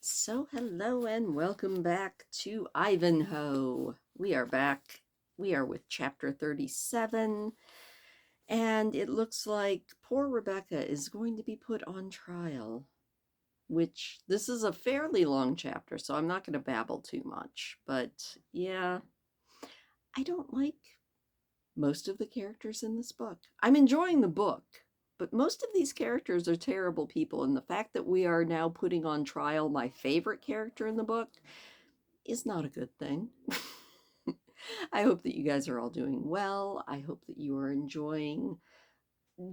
So, hello and welcome back to Ivanhoe. We are back. We are with chapter 37, and it looks like poor Rebecca is going to be put on trial, which this is a fairly long chapter, so I'm not going to babble too much. But yeah, I don't like most of the characters in this book. I'm enjoying the book, but most of these characters are terrible people, and the fact that we are now putting on trial my favorite character in the book is not a good thing. I hope that you guys are all doing well. I hope that you are enjoying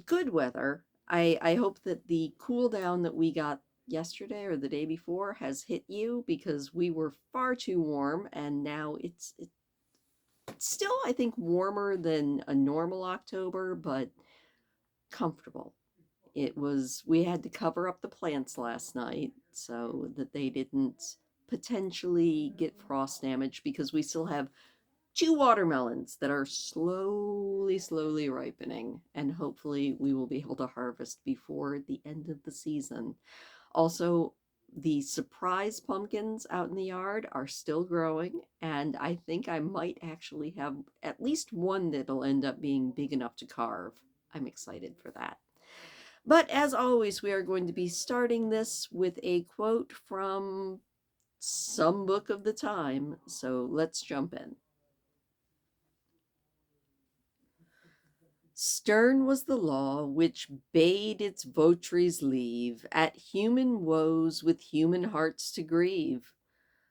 good weather. I hope that the cool down that we got yesterday or the day before has hit you because we were far too warm and now it's still I think warmer than a normal October, but comfortable. We had to cover up the plants last night so that they didn't potentially get frost damage because we still have two watermelons that are slowly ripening, and hopefully we will be able to harvest before the end of the season. Also, the surprise pumpkins out in the yard are still growing, and I think I might actually have at least one that'll end up being big enough to carve. I'm excited for that. But as always, we are going to be starting this with a quote from some book of the time, so let's jump in. Stern was the law which bade its votaries leave at human woes with human hearts to grieve.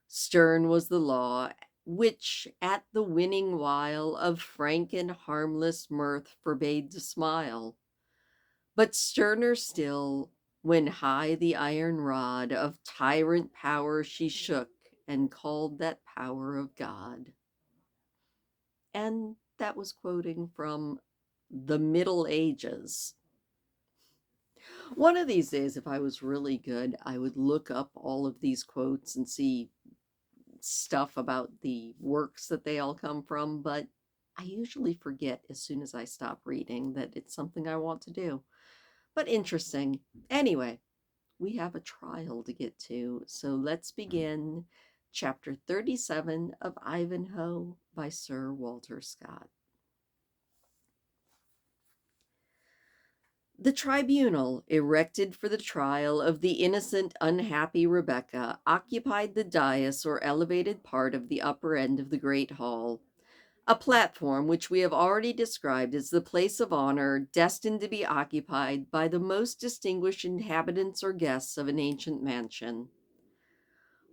Stern was the law which at the winning while of frank and harmless mirth forbade to smile. But sterner still, when high the iron rod of tyrant power she shook and called that power of God. And that was quoting from the Middle Ages. One of these days, if I was really good, I would look up all of these quotes and see stuff about the works that they all come from, but I usually forget as soon as I stop reading that it's something I want to do. But interesting. Anyway, we have a trial to get to, so let's begin chapter 37 of Ivanhoe by Sir Walter Scott. The tribunal, erected for the trial of the innocent, unhappy Rebecca, occupied the dais or elevated part of the upper end of the great hall, a platform which we have already described as the place of honor destined to be occupied by the most distinguished inhabitants or guests of an ancient mansion.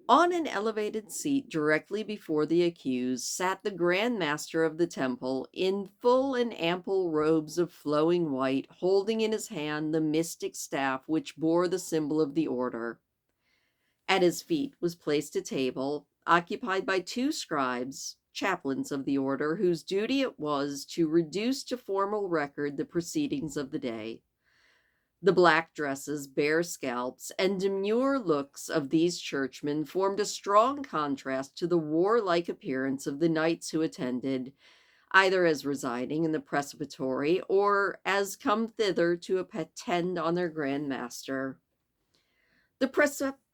On an elevated seat directly before the accused sat the Grand Master of the temple in full and ample robes of flowing white, holding in his hand the mystic staff which bore the symbol of the order. At his feet was placed a table occupied by two scribes, chaplains of the order, whose duty it was to reduce to formal record the proceedings of the day. The black dresses, bare scalps, and demure looks of these churchmen formed a strong contrast to the warlike appearance of the knights who attended, either as residing in the presbytery or as come thither to attend on their grand master. The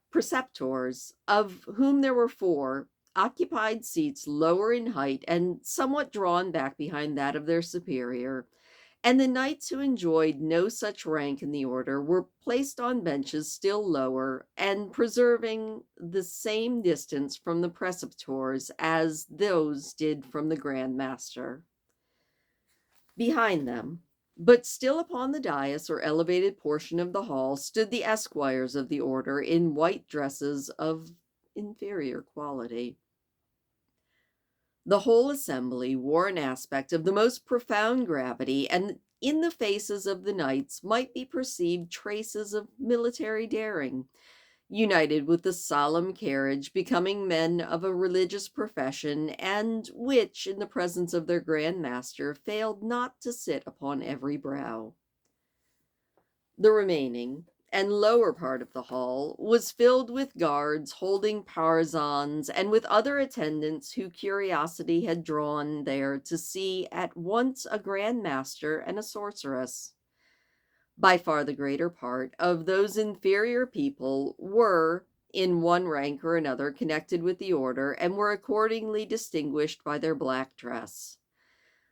preceptors, of whom there were four, occupied seats lower in height and somewhat drawn back behind that of their superior, and the knights who enjoyed no such rank in the order were placed on benches still lower, and preserving the same distance from the preceptors as those did from the Grand Master. Behind them, but still upon the dais or elevated portion of the hall, stood the esquires of the order in white dresses of inferior quality. The whole assembly wore an aspect of the most profound gravity, and in the faces of the knights might be perceived traces of military daring, united with the solemn carriage becoming men of a religious profession, and which, in the presence of their Grand Master, failed not to sit upon every brow. The remaining and lower part of the hall was filled with guards holding parzons and with other attendants whose curiosity had drawn there to see at once a grand master and a sorceress. By far the greater part of those inferior people were, in one rank or another connected with the order, and were accordingly distinguished by their black dress.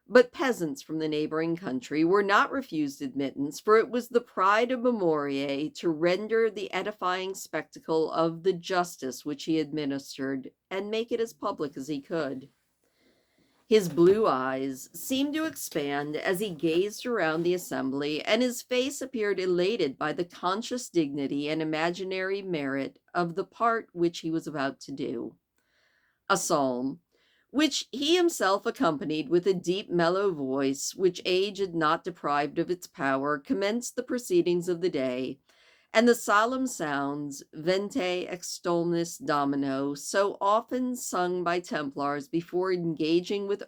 But peasants from the neighboring country were not refused admittance, for it was the pride of Maumorier to render the edifying spectacle of the justice which he administered, and make it as public as he could. His blue eyes seemed to expand as he gazed around the assembly, and his face appeared elated by the conscious dignity and imaginary merit of the part which he was about to do. A psalm, which he himself accompanied with a deep mellow voice, which age had not deprived of its power, commenced the proceedings of the day, and the solemn sounds, Vente extolnis Domino, so often sung by Templars before engaging with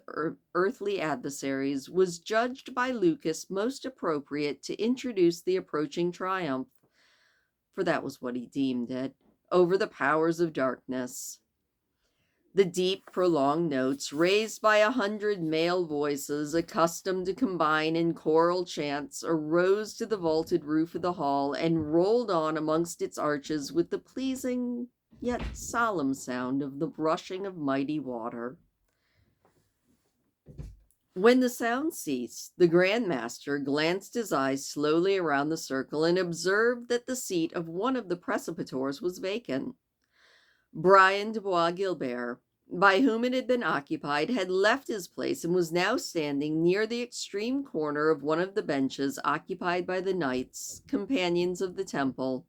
earthly adversaries, was judged by Lucas most appropriate to introduce the approaching triumph, for that was what he deemed it, over the powers of darkness. The deep, prolonged notes, raised by 100 male voices accustomed to combine in choral chants, arose to the vaulted roof of the hall and rolled on amongst its arches with the pleasing yet solemn sound of the rushing of mighty water. When the sound ceased, the Grand Master glanced his eyes slowly around the circle and observed that the seat of one of the precipitors was vacant. Brian de Bois Guilbert, by whom it had been occupied, had left his place and was now standing near the extreme corner of one of the benches occupied by the knights, companions of the temple,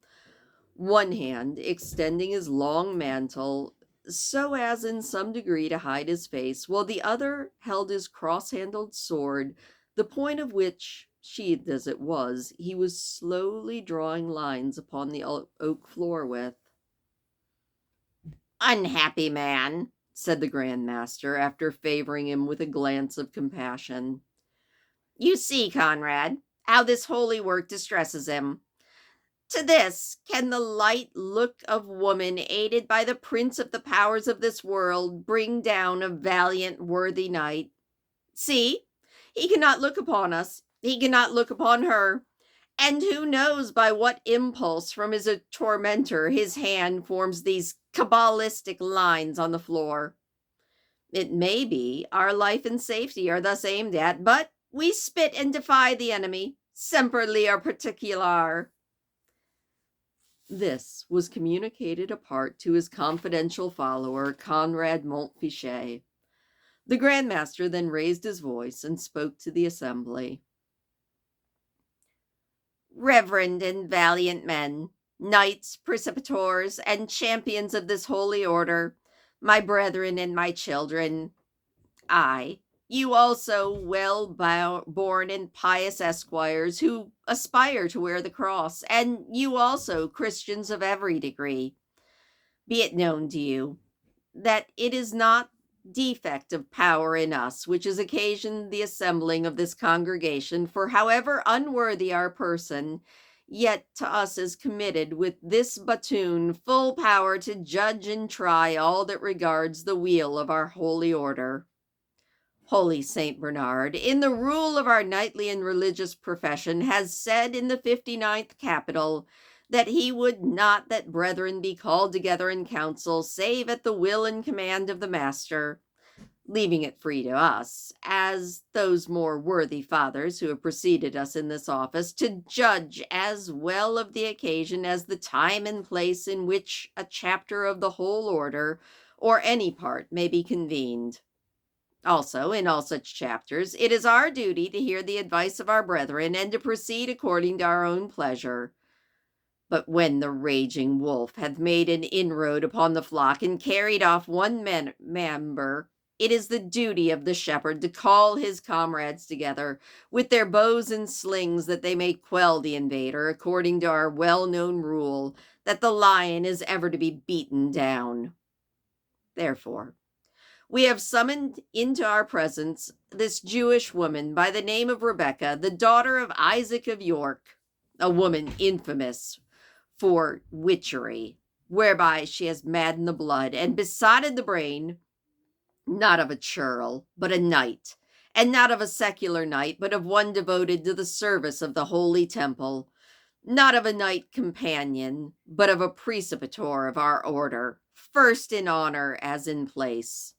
one hand extending his long mantle so as in some degree to hide his face, while the other held his cross-handled sword, the point of which, sheathed as it was, he was slowly drawing lines upon the oak floor with. "Unhappy man," said the Grand Master, after favoring him with a glance of compassion. "You see, Conrad, how this holy work distresses him. To this can the light look of woman, aided by the prince of the powers of this world, bring down a valiant, worthy knight. See, he cannot look upon us, he cannot look upon her. And who knows by what impulse from his tormentor his hand forms these cabalistic lines on the floor? It may be our life and safety are thus aimed at, but we spit and defy the enemy, semper leo particular." This was communicated apart to his confidential follower, Conrad Montfichet. The Grand Master then raised his voice and spoke to the assembly. "Reverend and valiant men, knights, precipitors, and champions of this holy order, my brethren and my children, you also, well-born and pious esquires who aspire to wear the cross, and you also, Christians of every degree, be it known to you that it is not defect of power in us which has occasioned the assembling of this congregation, for however unworthy our person, yet to us is committed with this batoon full power to judge and try all that regards the weal of our holy order. Holy Saint Bernard, in the rule of our knightly and religious profession, has said in the 59th capital that he would not that brethren be called together in council, save at the will and command of the master, leaving it free to us, as those more worthy fathers who have preceded us in this office, to judge as well of the occasion as the time and place in which a chapter of the whole order, or any part, may be convened. Also, in all such chapters, it is our duty to hear the advice of our brethren, and to proceed according to our own pleasure. But when the raging wolf hath made an inroad upon the flock and carried off one member, it is the duty of the shepherd to call his comrades together with their bows and slings, that they may quell the invader, according to our well-known rule that the lion is ever to be beaten down. Therefore, we have summoned into our presence this Jewish woman by the name of Rebecca, the daughter of Isaac of York, a woman infamous for witchery, whereby she has maddened the blood and besotted the brain, not of a churl, but a knight, and not of a secular knight, but of one devoted to the service of the holy temple, not of a knight companion, but of a preceptor of our order, first in honor as in place.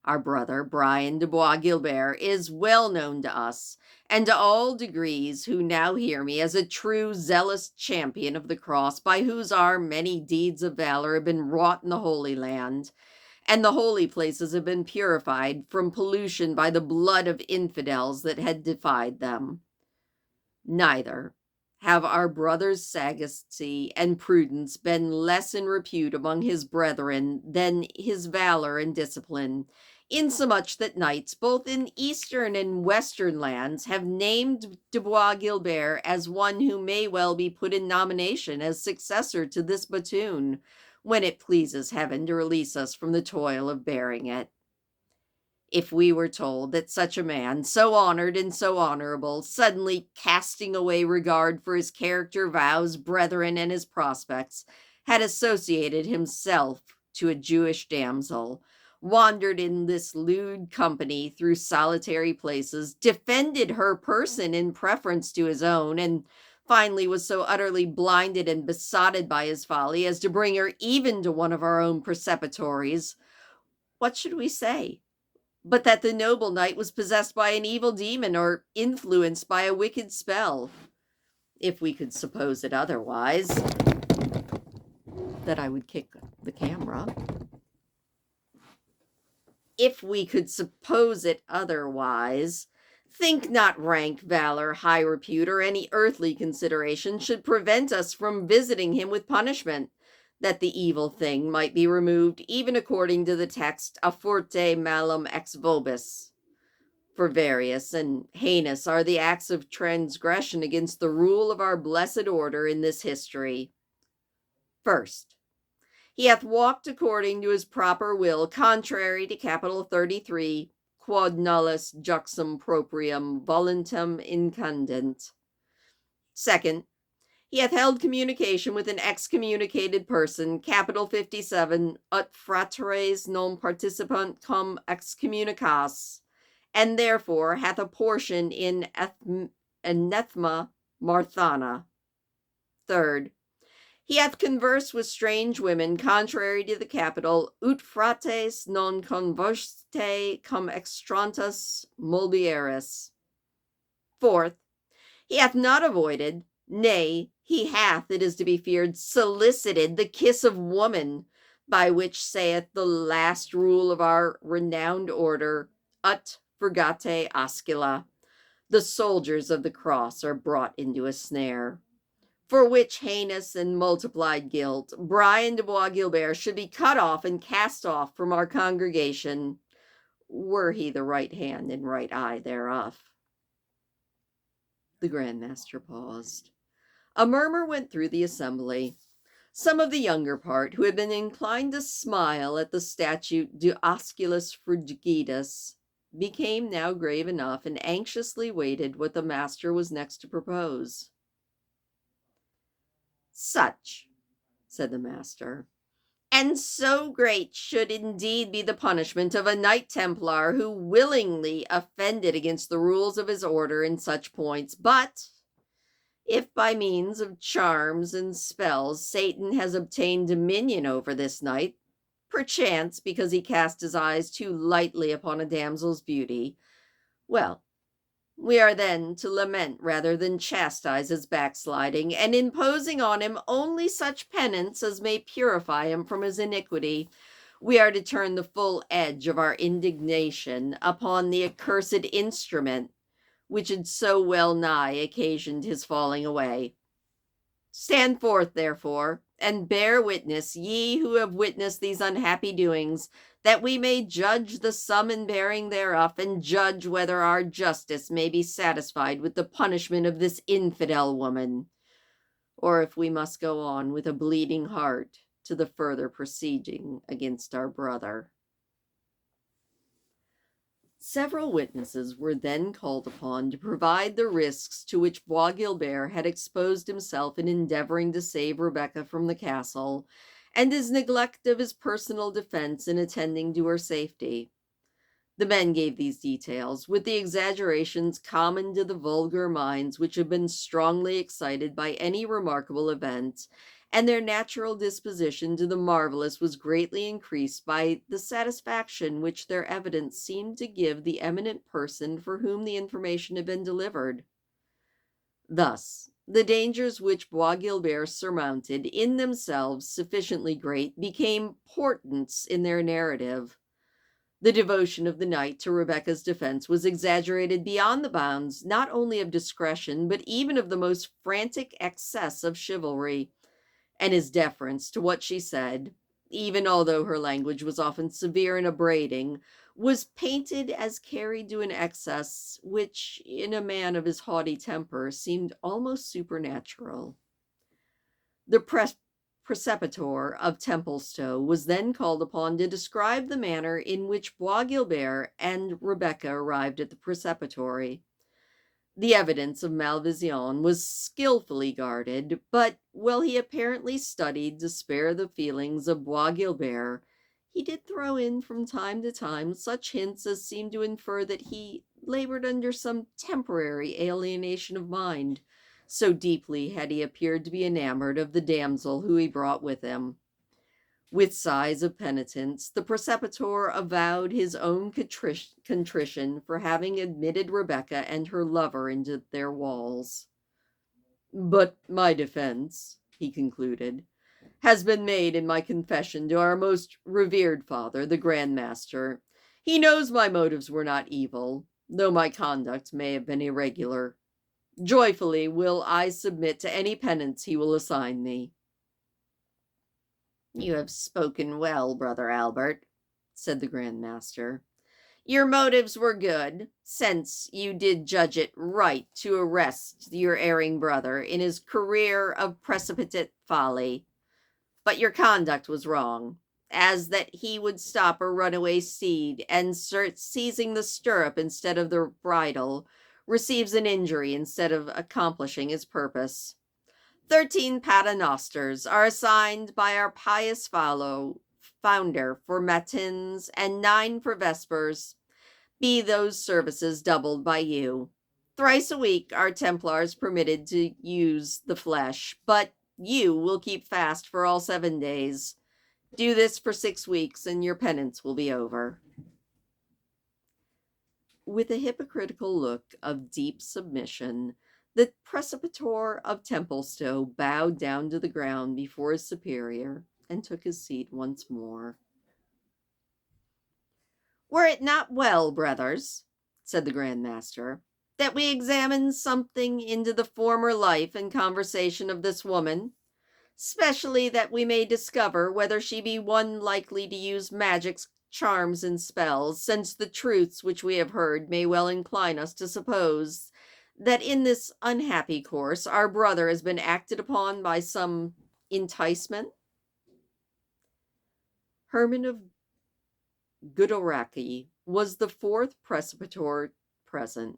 Our brother, Brian de Bois Guilbert, is well known to us, and to all degrees who now hear me, as a true zealous champion of the cross, by whose arm many deeds of valor have been wrought in the Holy Land, and the holy places have been purified from pollution by the blood of infidels that had defied them. Neither have our brother's sagacity and prudence been less in repute among his brethren than his valor and discipline, insomuch that knights, both in eastern and western lands, have named de Bois Guilbert as one who may well be put in nomination as successor to this batoon, when it pleases heaven to release us from the toil of bearing it. If we were told that such a man, so honored and so honorable, suddenly casting away regard for his character, vows, brethren, and his prospects, had associated himself to a Jewish damsel, wandered in this lewd company through solitary places, defended her person in preference to his own, and finally was so utterly blinded and besotted by his folly as to bring her even to one of our own preceptories, what should we say? But that the noble knight was possessed by an evil demon or influenced by a wicked spell. If we could suppose it otherwise, that I would kick the camera. If we could suppose it otherwise, think not rank, valor, high repute, or any earthly consideration should prevent us from visiting him with punishment, that the evil thing might be removed, even according to the text, a forte malum ex vobis. For various and heinous are the acts of transgression against the rule of our blessed order in this history. First, he hath walked according to his proper will, contrary to Capital 33, quod nullus juxum proprium voluntem incandent. Second, he hath held communication with an excommunicated person, Capital 57, ut fratres non participant cum excommunicas, and therefore hath a portion in anathema Marthana. Third, he hath conversed with strange women, contrary to the capital, ut frates non converste cum extrantas mulieris. Fourth, he hath not avoided, nay, he hath, it is to be feared, solicited the kiss of woman, by which saith the last rule of our renowned order, ut furgate oscula, the soldiers of the cross are brought into a snare. For which heinous and multiplied guilt, Brian de Bois Guilbert should be cut off and cast off from our congregation, were he the right hand and right eye thereof. The Grand Master paused. A murmur went through the assembly. Some of the younger part, who had been inclined to smile at the statute De Osculis Frigidus, became now grave enough and anxiously waited what the master was next to propose. Such, said the master, and so great should indeed be the punishment of a Knight Templar who willingly offended against the rules of his order in such points. But if by means of charms and spells Satan has obtained dominion over this knight, perchance because he cast his eyes too lightly upon a damsel's beauty, well, we are then to lament rather than chastise his backsliding, and imposing on him only such penance as may purify him from his iniquity, we are to turn the full edge of our indignation upon the accursed instrument which had so well nigh occasioned his falling away. Stand forth, therefore, and bear witness, ye who have witnessed these unhappy doings, that we may judge the sum and bearing thereof, and judge whether our justice may be satisfied with the punishment of this infidel woman, or if we must go on with a bleeding heart to the further proceeding against our brother. Several witnesses were then called upon to provide the risks to which Bois Guilbert had exposed himself in endeavoring to save Rebecca from the castle, and his neglect of his personal defense in attending to her safety. The men gave these details, with the exaggerations common to the vulgar minds which have been strongly excited by any remarkable event, and their natural disposition to the marvelous was greatly increased by the satisfaction which their evidence seemed to give the eminent person for whom the information had been delivered. Thus, the dangers which Bois Guilbert surmounted, in themselves sufficiently great, became portents in their narrative. The devotion of the knight to Rebecca's defense was exaggerated beyond the bounds not only of discretion, but even of the most frantic excess of chivalry, and his deference to what she said, even although her language was often severe and upbraiding, was painted as carried to an excess which, in a man of his haughty temper, seemed almost supernatural. The preceptor of Templestowe was then called upon to describe the manner in which Bois Guilbert and Rebecca arrived at the preceptory. The evidence of Malvision was skillfully guarded, but while he apparently studied to spare the feelings of Bois Guilbert, he did throw in from time to time such hints as seemed to infer that he labored under some temporary alienation of mind, so deeply had he appeared to be enamored of the damsel who he brought with him. With sighs of penitence, the preceptor avowed his own contrition for having admitted Rebecca and her lover into their walls. "But my defense," he concluded, "has been made in my confession to our most revered father, the Grand Master. He knows my motives were not evil, though my conduct may have been irregular. Joyfully will I submit to any penance he will assign me." "You have spoken well, brother Albert," said the Grand Master. "Your motives were good, since you did judge it right to arrest your erring brother in his career of precipitate folly. But your conduct was wrong, as that he would stop a runaway steed, and seizing the stirrup instead of the bridle, receives an injury instead of accomplishing his purpose. 13 paternosters are assigned by our pious founder for matins, and 9 for vespers. Be those services doubled by you. Thrice a week are Templars permitted to use the flesh, but you will keep fast for all 7 days. Do this for 6 weeks, and your penance will be over." With a hypocritical look of deep submission, the preceptor of Templestowe bowed down to the ground before his superior and took his seat once more. "Were it not well, brothers," said the Grand Master, "that we examine something into the former life and conversation of this woman, specially that we may discover whether she be one likely to use magic's charms and spells, since the truths which we have heard may well incline us to suppose that in this unhappy course our brother has been acted upon by some enticement?" Herman of Gudelrachy was the 4th preceptor present.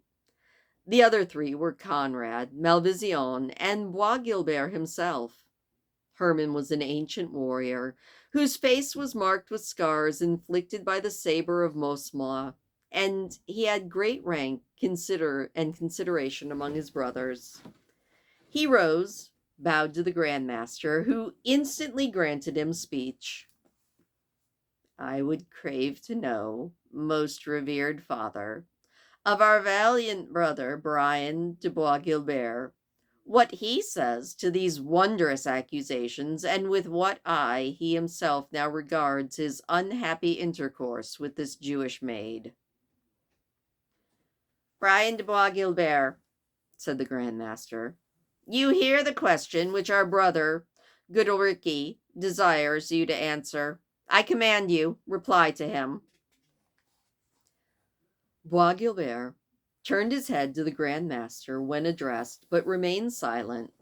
The other 3 were Conrad, Malvision, and Bois Guilbert himself. Herman was an ancient warrior, whose face was marked with scars inflicted by the saber of Mosmois, and he had great rank and consideration among his brothers. He rose, bowed to the Grand Master, who instantly granted him speech. "I would crave to know, most revered father, of our valiant brother Brian de Bois Guilbert, what he says to these wondrous accusations, and with what eye he himself now regards his unhappy intercourse with this Jewish maid." "Brian de Bois Guilbert," said the Grand Master, "you hear the question which our brother Goodalricke desires you to answer. I command you, reply to him." Bois Guilbert turned his head to the Grand Master when addressed, but remained silent.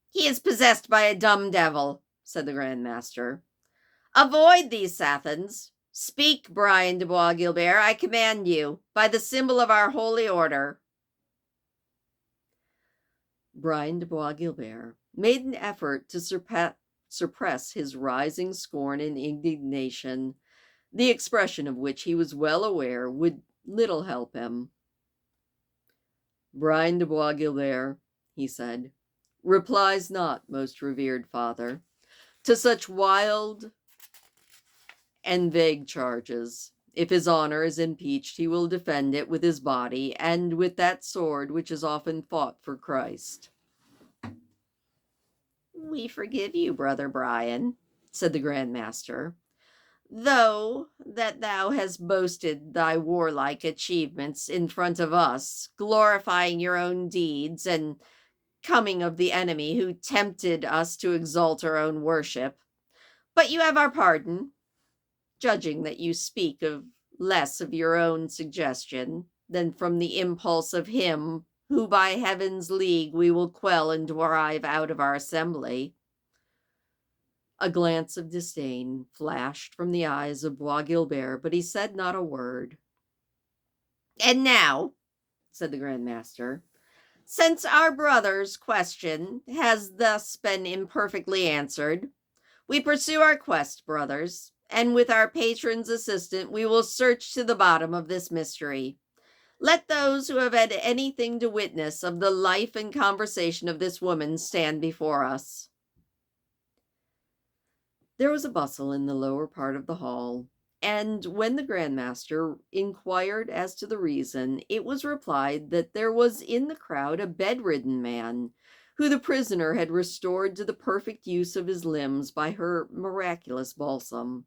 "He is possessed by a dumb devil," said the Grand Master. "Avoid these Sathans. Speak, Brian de Bois Guilbert, I command you, by the symbol of our holy order." Brian de Bois Guilbert made an effort to suppress his rising scorn and indignation, the expression of which he was well aware would little help him. "Brian de Bois Guilbert," he said, "replies not, most revered father, to such wild and vague charges. If his honor is impeached, he will defend it with his body and with that sword which is often fought for Christ." "We forgive you, brother Brian," said the Grand Master, "though that thou hast boasted thy warlike achievements in front of us, glorifying your own deeds and coming of the enemy who tempted us to exalt our own worship. But you have our pardon, judging that you speak of less of your own suggestion than from the impulse of him who by heaven's league we will quell and drive out of our assembly." A glance of disdain flashed from the eyes of Bois Guilbert, but he said not a word. "And now," said the Grand Master, "since our brother's question has thus been imperfectly answered, we pursue our quest, brothers, and with our patron's assistance we will search to the bottom of this mystery. Let those who have had anything to witness of the life and conversation of this woman stand before us." There was a bustle in the lower part of the hall, and when the Grand Master inquired as to the reason, it was replied that there was in the crowd a bedridden man, who the prisoner had restored to the perfect use of his limbs by her miraculous balsam.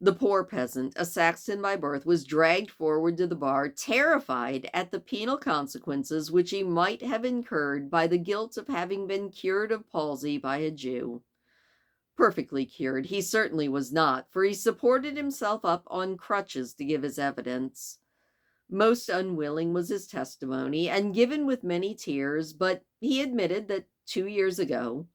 The poor peasant, a Saxon by birth, was dragged forward to the bar, terrified at the penal consequences which he might have incurred by the guilt of having been cured of palsy by a Jew. Perfectly cured he certainly was not, for he supported himself up on crutches to give his evidence. Most unwilling was his testimony, and given with many tears, but he admitted that 2 years ago,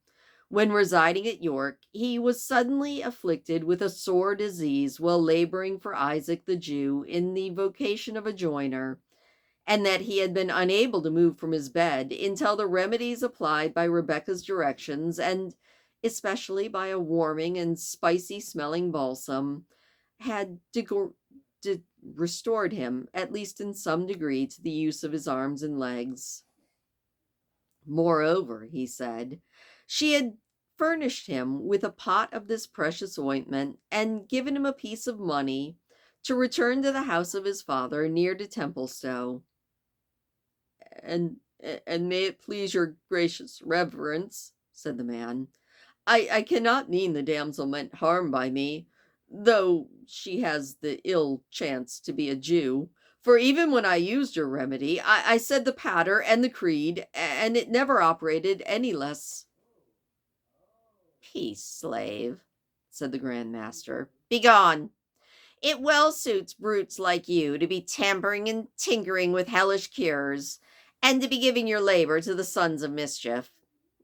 when residing at York, he was suddenly afflicted with a sore disease while laboring for Isaac the Jew in the vocation of a joiner, and that he had been unable to move from his bed until the remedies applied by Rebecca's directions, and especially by a warming and spicy smelling balsam, had restored him, at least in some degree, to the use of his arms and legs. Moreover, he said, she had furnished him with a pot of this precious ointment, and given him a piece of money to return to the house of his father near to Templestowe. And may it please your gracious reverence," said the man, I cannot mean the damsel meant harm by me, though she has the ill chance to be a Jew. For even when I used your remedy, I said the Pater and the Creed, and it never operated any less." "Peace, slave," said the Grand Master. "Begone. It well suits brutes like you to be tampering and tinkering with hellish cures, and to be giving your labor to the sons of mischief.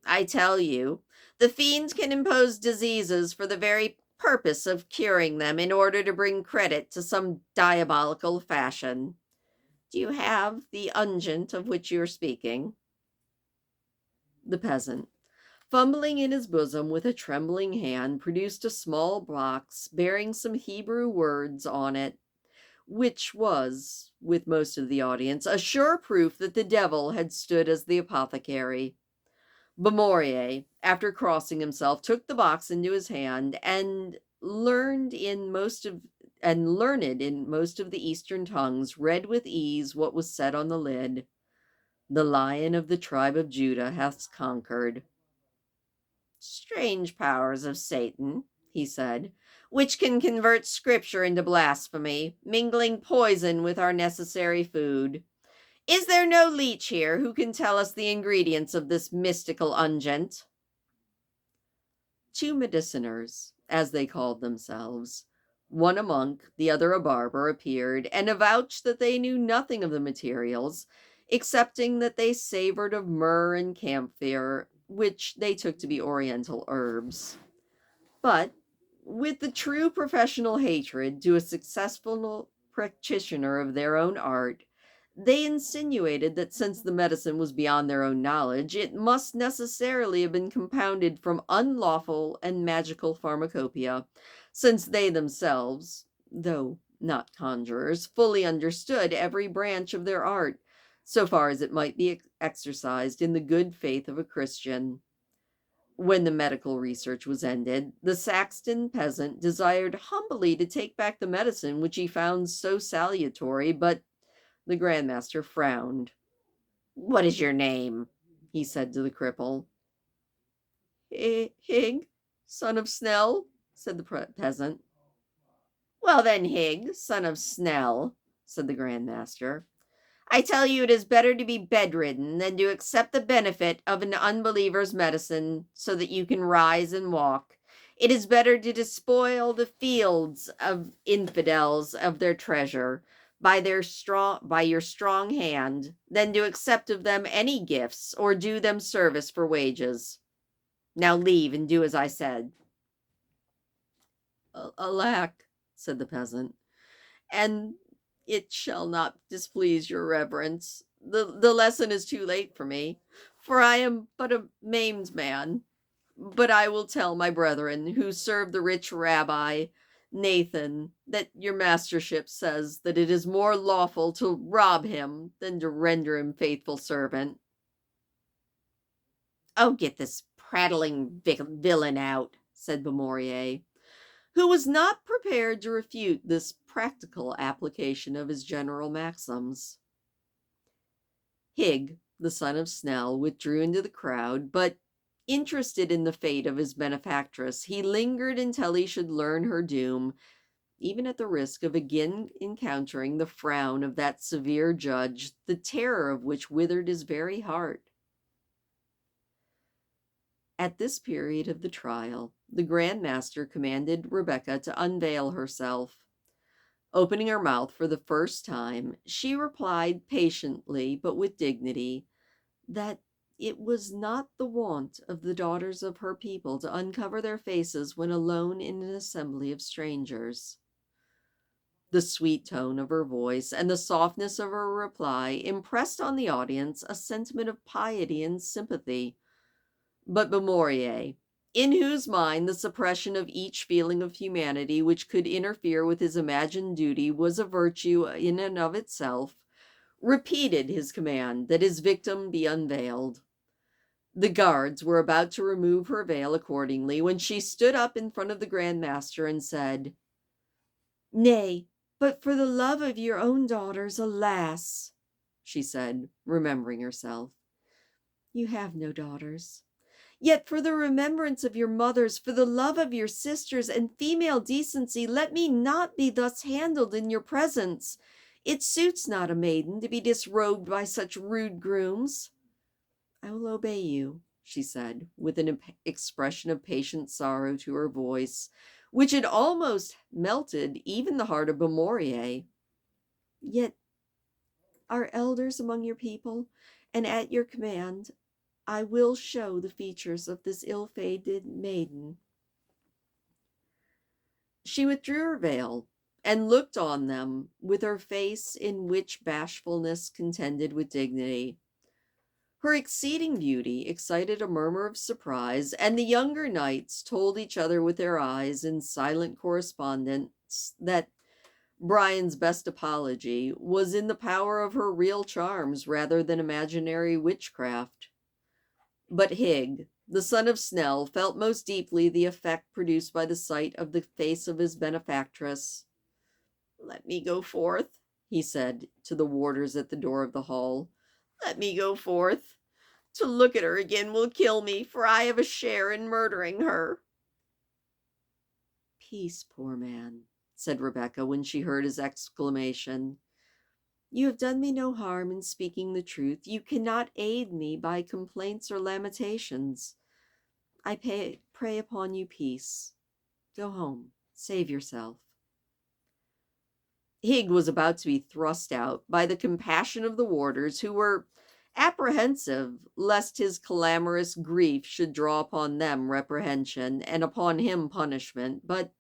I tell you, the fiends can impose diseases for the very purpose of curing them in order to bring credit to some diabolical fashion. Do you have the unguent of which you are speaking?" The peasant, fumbling in his bosom with a trembling hand, produced a small box bearing some Hebrew words on it, which was, with most of the audience, a sure proof that the devil had stood as the apothecary. Beaumorier, after crossing himself, took the box into his hand, and learned in most of the Eastern tongues, read with ease what was said on the lid: "The Lion of the tribe of Judah hath conquered." "Strange powers of Satan," he said, "which can convert Scripture into blasphemy, mingling poison with our necessary food. Is there no leech here who can tell us the ingredients of this mystical unguent?" Two mediciners, as they called themselves, one a monk, the other a barber, appeared, and avouched that they knew nothing of the materials, excepting that they savored of myrrh and camphor, which they took to be Oriental herbs. But, with the true professional hatred to a successful practitioner of their own art, They insinuated that since the medicine was beyond their own knowledge, it must necessarily have been compounded from unlawful and magical pharmacopoeia, since they themselves, though not conjurers, fully understood every branch of their art, so far as it might be exercised in the good faith of a Christian. When the medical research was ended, the Saxon peasant desired humbly to take back the medicine which he found so salutary, but the Grandmaster frowned. "What is your name?" he said to the cripple. "Hig, son of Snell," said the peasant. "Well then, Hig, son of Snell," said the Grandmaster, "I tell you it is better to be bedridden than to accept the benefit of an unbeliever's medicine so that you can rise and walk. It is better to despoil the fields of infidels of their treasure by your strong hand than to accept of them any gifts or do them service for wages. Now leave and do as I said." "Alack," said the peasant, "and it shall not displease your reverence. The lesson is too late for me, for I am but a maimed man. But I will tell my brethren, who serve the rich rabbi Nathan, that your mastership says that it is more lawful to rob him than to render him faithful servant." "Oh, get this prattling villain out," said Beaumorier, who was not prepared to refute this practical application of his general maxims. Hig, the son of Snell, withdrew into the crowd, but, interested in the fate of his benefactress, he lingered until he should learn her doom, even at the risk of again encountering the frown of that severe judge, the terror of which withered his very heart. At this period of the trial, the Grand Master commanded Rebecca to unveil herself. Opening her mouth for the first time, she replied patiently, but with dignity, that it was not the wont of the daughters of her people to uncover their faces when alone in an assembly of strangers. The sweet tone of her voice and the softness of her reply impressed on the audience a sentiment of piety and sympathy. But Beaumorier, in whose mind the suppression of each feeling of humanity which could interfere with his imagined duty was a virtue in and of itself, repeated his command that his victim be unveiled. The guards were about to remove her veil accordingly, when she stood up in front of the Grand Master and said, "Nay, but for the love of your own daughters, alas," she said, remembering herself, "you have no daughters. Yet for the remembrance of your mothers, for the love of your sisters, and female decency, let me not be thus handled in your presence. It suits not a maiden to be disrobed by such rude grooms." "I will obey you," she said, with an expression of patient sorrow to her voice, which had almost melted even the heart of Beaumorier. "Yet are elders among your people, and at your command I will show the features of this ill-fated maiden." She withdrew her veil and looked on them with her face in which bashfulness contended with dignity. Her exceeding beauty excited a murmur of surprise, and the younger knights told each other with their eyes in silent correspondence that Brian's best apology was in the power of her real charms rather than imaginary witchcraft. But Hig, the son of Snell, felt most deeply the effect produced by the sight of the face of his benefactress. "Let me go forth," he said to the warders at the door of the hall. "Let me go forth. To look at her again will kill me, for I have a share in murdering her." "Peace, poor man," said Rebecca when she heard his exclamation. "You have done me no harm in speaking the truth. You cannot aid me by complaints or lamentations. I pray upon you peace. Go home. Save yourself." Hig was about to be thrust out by the compassion of the warders, who were apprehensive lest his clamorous grief should draw upon them reprehension and upon him punishment, but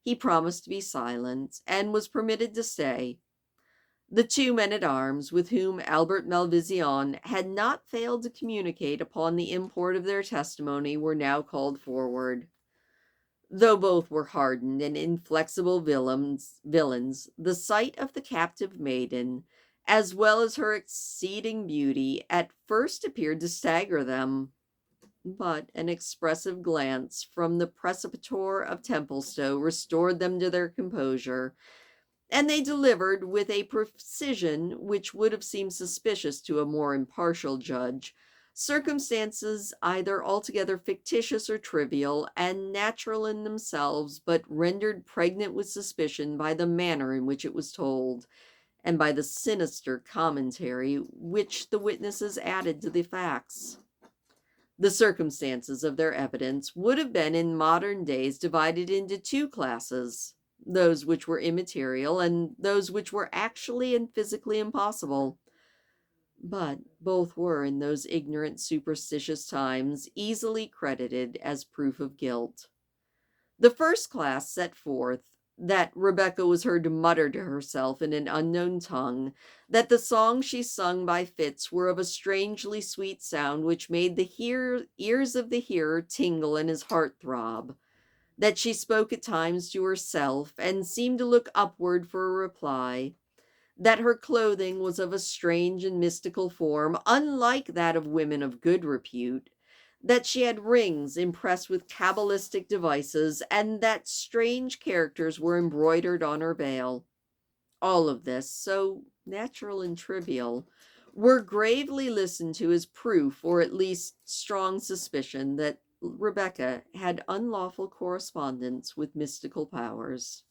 he promised to be silent and was permitted to stay. The two men-at-arms with whom Albert Malvision had not failed to communicate upon the import of their testimony were now called forward. Though both were hardened and inflexible villains, the sight of the captive maiden, as well as her exceeding beauty, at first appeared to stagger them. But an expressive glance from the preceptor of Templestowe restored them to their composure, and they delivered, with a precision which would have seemed suspicious to a more impartial judge, circumstances either altogether fictitious or trivial, and natural in themselves, but rendered pregnant with suspicion by the manner in which it was told, and by the sinister commentary which the witnesses added to the facts. The circumstances of their evidence would have been in modern days divided into two classes: those which were immaterial and those which were actually and physically impossible. But both were, in those ignorant, superstitious times, easily credited as proof of guilt. The first class set forth that Rebecca was heard to mutter to herself in an unknown tongue, that the songs she sung by fits were of a strangely sweet sound which made the ears of the hearer tingle and his heart throb, that she spoke at times to herself and seemed to look upward for a reply, that her clothing was of a strange and mystical form, unlike that of women of good repute, that she had rings impressed with cabalistic devices, and that strange characters were embroidered on her veil. All of this, so natural and trivial, were gravely listened to as proof, or at least strong suspicion, that Rebecca had unlawful correspondence with mystical powers.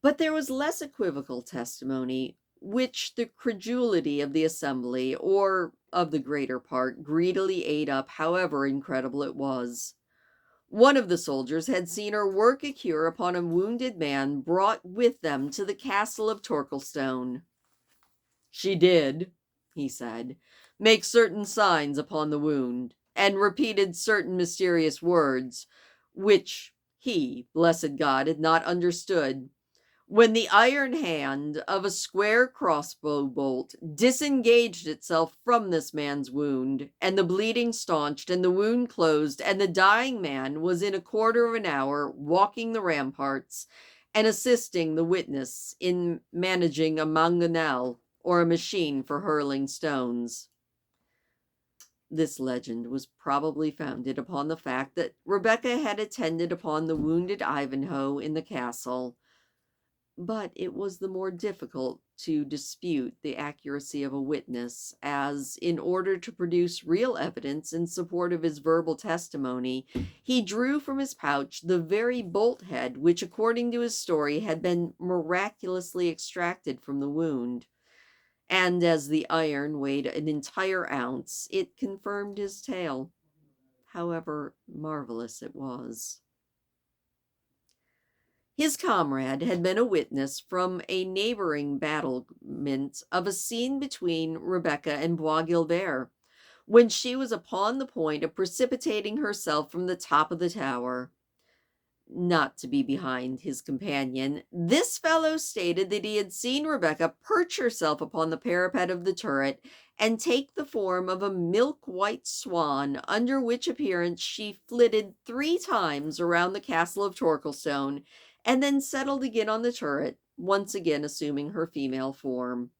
But there was less equivocal testimony, which the credulity of the assembly, or of the greater part, greedily ate up, however incredible it was. One of the soldiers had seen her work a cure upon a wounded man brought with them to the castle of Torquilstone. She did, he said, make certain signs upon the wound, and repeated certain mysterious words, which he, blessed God, had not understood, when the iron hand of a square crossbow bolt disengaged itself from this man's wound, and the bleeding staunched, and the wound closed, and the dying man was in a quarter of an hour walking the ramparts, and assisting the witness in managing a mangonel, or a machine for hurling stones. This legend was probably founded upon the fact that Rebecca had attended upon the wounded Ivanhoe in the castle, but it was the more difficult to dispute the accuracy of a witness, as, in order to produce real evidence in support of his verbal testimony, he drew from his pouch the very bolt head which, according to his story, had been miraculously extracted from the wound. And as the iron weighed an entire ounce, it confirmed his tale, however marvelous it was. His comrade had been a witness from a neighboring battlement of a scene between Rebecca and Bois Guilbert, when she was upon the point of precipitating herself from the top of the tower. Not to be behind his companion, this fellow stated that he had seen Rebecca perch herself upon the parapet of the turret and take the form of a milk-white swan, under which appearance she flitted 3 times around the castle of Torquilstone, and then settled again on the turret, once again assuming her female form.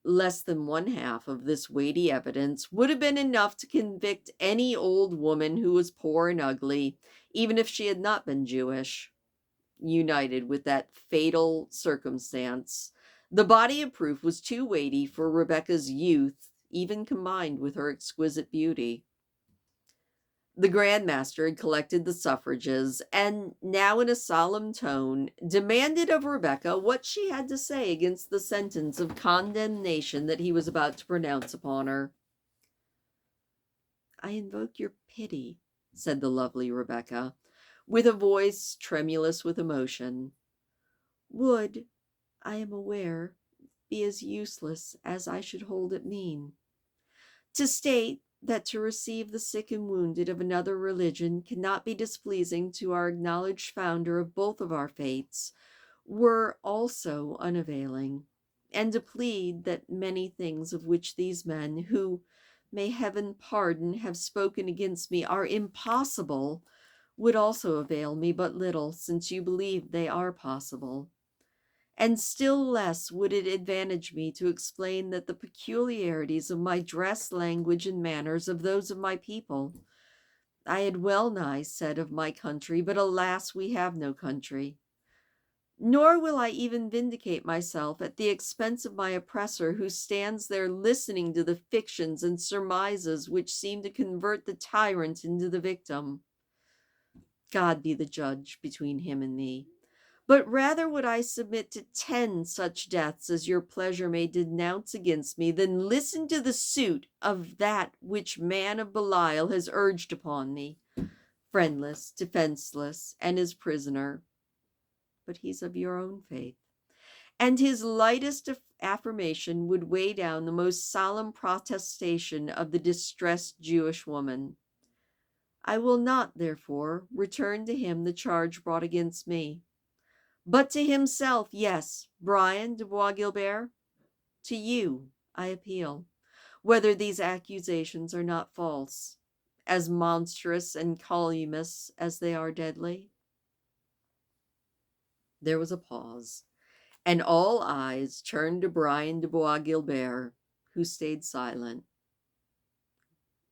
Less than one half of this weighty evidence would have been enough to convict any old woman who was poor and ugly, even if she had not been Jewish. United with that fatal circumstance, the body of proof was too weighty for Rebecca's youth, even combined with her exquisite beauty. The Grand Master had collected the suffrages, and now in a solemn tone demanded of Rebecca what she had to say against the sentence of condemnation that he was about to pronounce upon her. "I invoke your pity," said the lovely Rebecca, with a voice tremulous with emotion. "Would, I am aware, be as useless as I should hold it mean. To state that to receive the sick and wounded of another religion cannot be displeasing to our acknowledged founder of both of our faiths, were also unavailing, and to plead that many things of which these men, who, may heaven pardon, have spoken against me, are impossible, would also avail me but little, since you believe they are possible. And still less would it advantage me to explain that the peculiarities of my dress, language, and manners of those of my people. I had well nigh said of my country, but alas, we have no country. Nor will I even vindicate myself at the expense of my oppressor, who stands there listening to the fictions and surmises which seem to convert the tyrant into the victim. God be the judge between him and me. But rather would I submit to 10 such deaths as your pleasure may denounce against me, than listen to the suit of that which man of Belial has urged upon me, friendless, defenseless, and his prisoner. But he's of your own faith, and his lightest affirmation would weigh down the most solemn protestation of the distressed Jewish woman. I will not, therefore, return to him the charge brought against me, but to himself, yes, Brian de Bois Guilbert, to you I appeal, whether these accusations are not false, as monstrous and calumnious as they are deadly. There was a pause, and all eyes turned to Brian de Bois Guilbert, who stayed silent.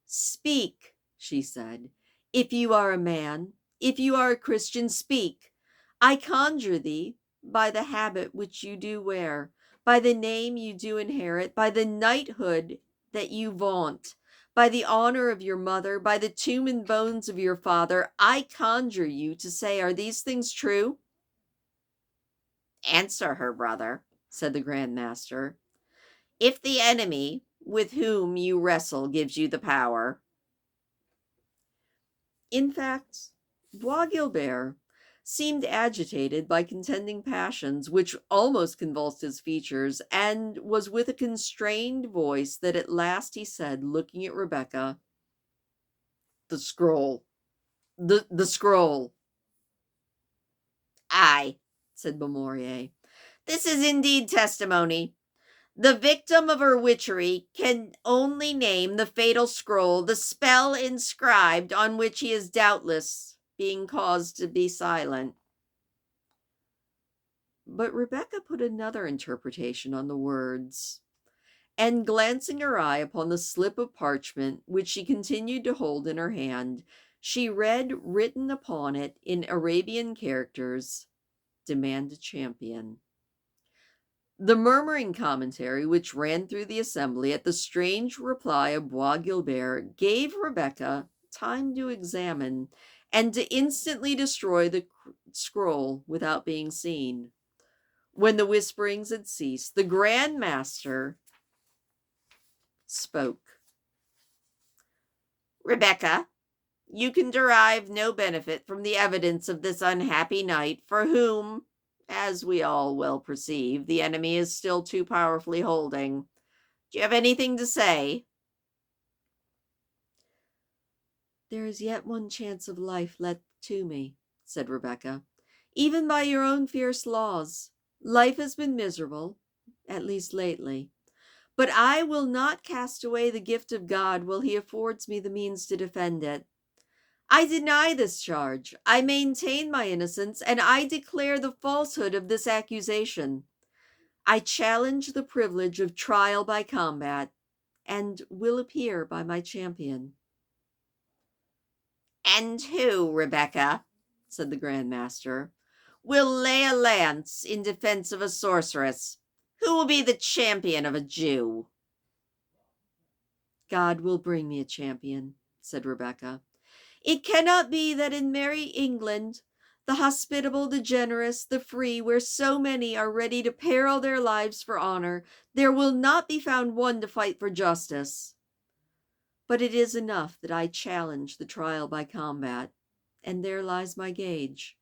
Speak, she said. If you are a man, if you are a Christian, speak. I conjure thee, by the habit which you do wear, by the name you do inherit, by the knighthood that you vaunt, by the honor of your mother, by the tomb and bones of your father, I conjure you to say, are these things true? Answer her, brother, said the Grand Master. If the enemy with whom you wrestle gives you the power. In fact, Bois Guilbert seemed agitated by contending passions which almost convulsed his features, and was with a constrained voice that at last he said, looking at Rebecca, "The scroll, the scroll." "Aye," said Beaumorier, "this is indeed testimony. The victim of her witchery can only name the fatal scroll, the spell inscribed on which he is doubtless being caused to be silent." But Rebecca put another interpretation on the words, and glancing her eye upon the slip of parchment which she continued to hold in her hand, she read written upon it in Arabian characters, "Demand a champion." The murmuring commentary which ran through the assembly at the strange reply of Bois Guilbert gave Rebecca time to examine and to instantly destroy the scroll without being seen. When the whisperings had ceased, the Grand Master spoke. "Rebecca, you can derive no benefit from the evidence of this unhappy knight, for whom, as we all well perceive, the enemy is still too powerfully holding. Do you have anything to say?" "There is yet one chance of life left to me," said Rebecca. "Even by your own fierce laws, life has been miserable, at least lately. But I will not cast away the gift of God while he affords me the means to defend it. I deny this charge. I maintain my innocence, and I declare the falsehood of this accusation. I challenge the privilege of trial by combat, and will appear by my champion." "And who, Rebecca," said the Grand Master, "will lay a lance in defense of a sorceress? Who will be the champion of a Jew?" "God will bring me a champion," said Rebecca. "It cannot be that in merry England, the hospitable, the generous, the free, where so many are ready to peril their lives for honor, there will not be found one to fight for justice. But it is enough that I challenge the trial by combat, and there lies my gage."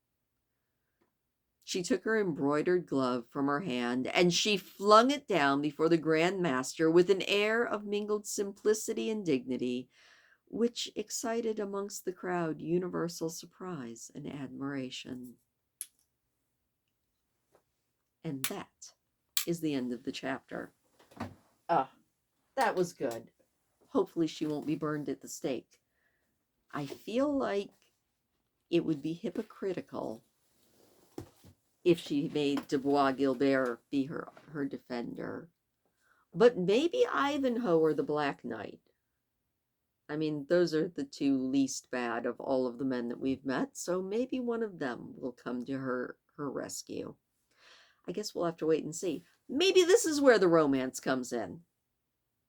She took her embroidered glove from her hand, and she flung it down before the Grand Master with an air of mingled simplicity and dignity, which excited amongst the crowd universal surprise and admiration. And that is the end of the chapter. Ah, that was good. Hopefully she won't be burned at the stake. I feel like it would be hypocritical if she made Dubois Gilbert be her defender. But maybe Ivanhoe or the Black Knight. I mean, those are the two least bad of all of the men that we've met, so maybe one of them will come to her rescue. I guess we'll have to wait and see. Maybe this is where the romance comes in.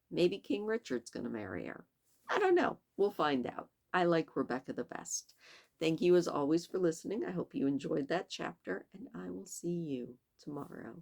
Maybe King Richard's going to marry her. I don't know. We'll find out. I like Rebecca the best. Thank you as always for listening. I hope you enjoyed that chapter, and I will see you tomorrow.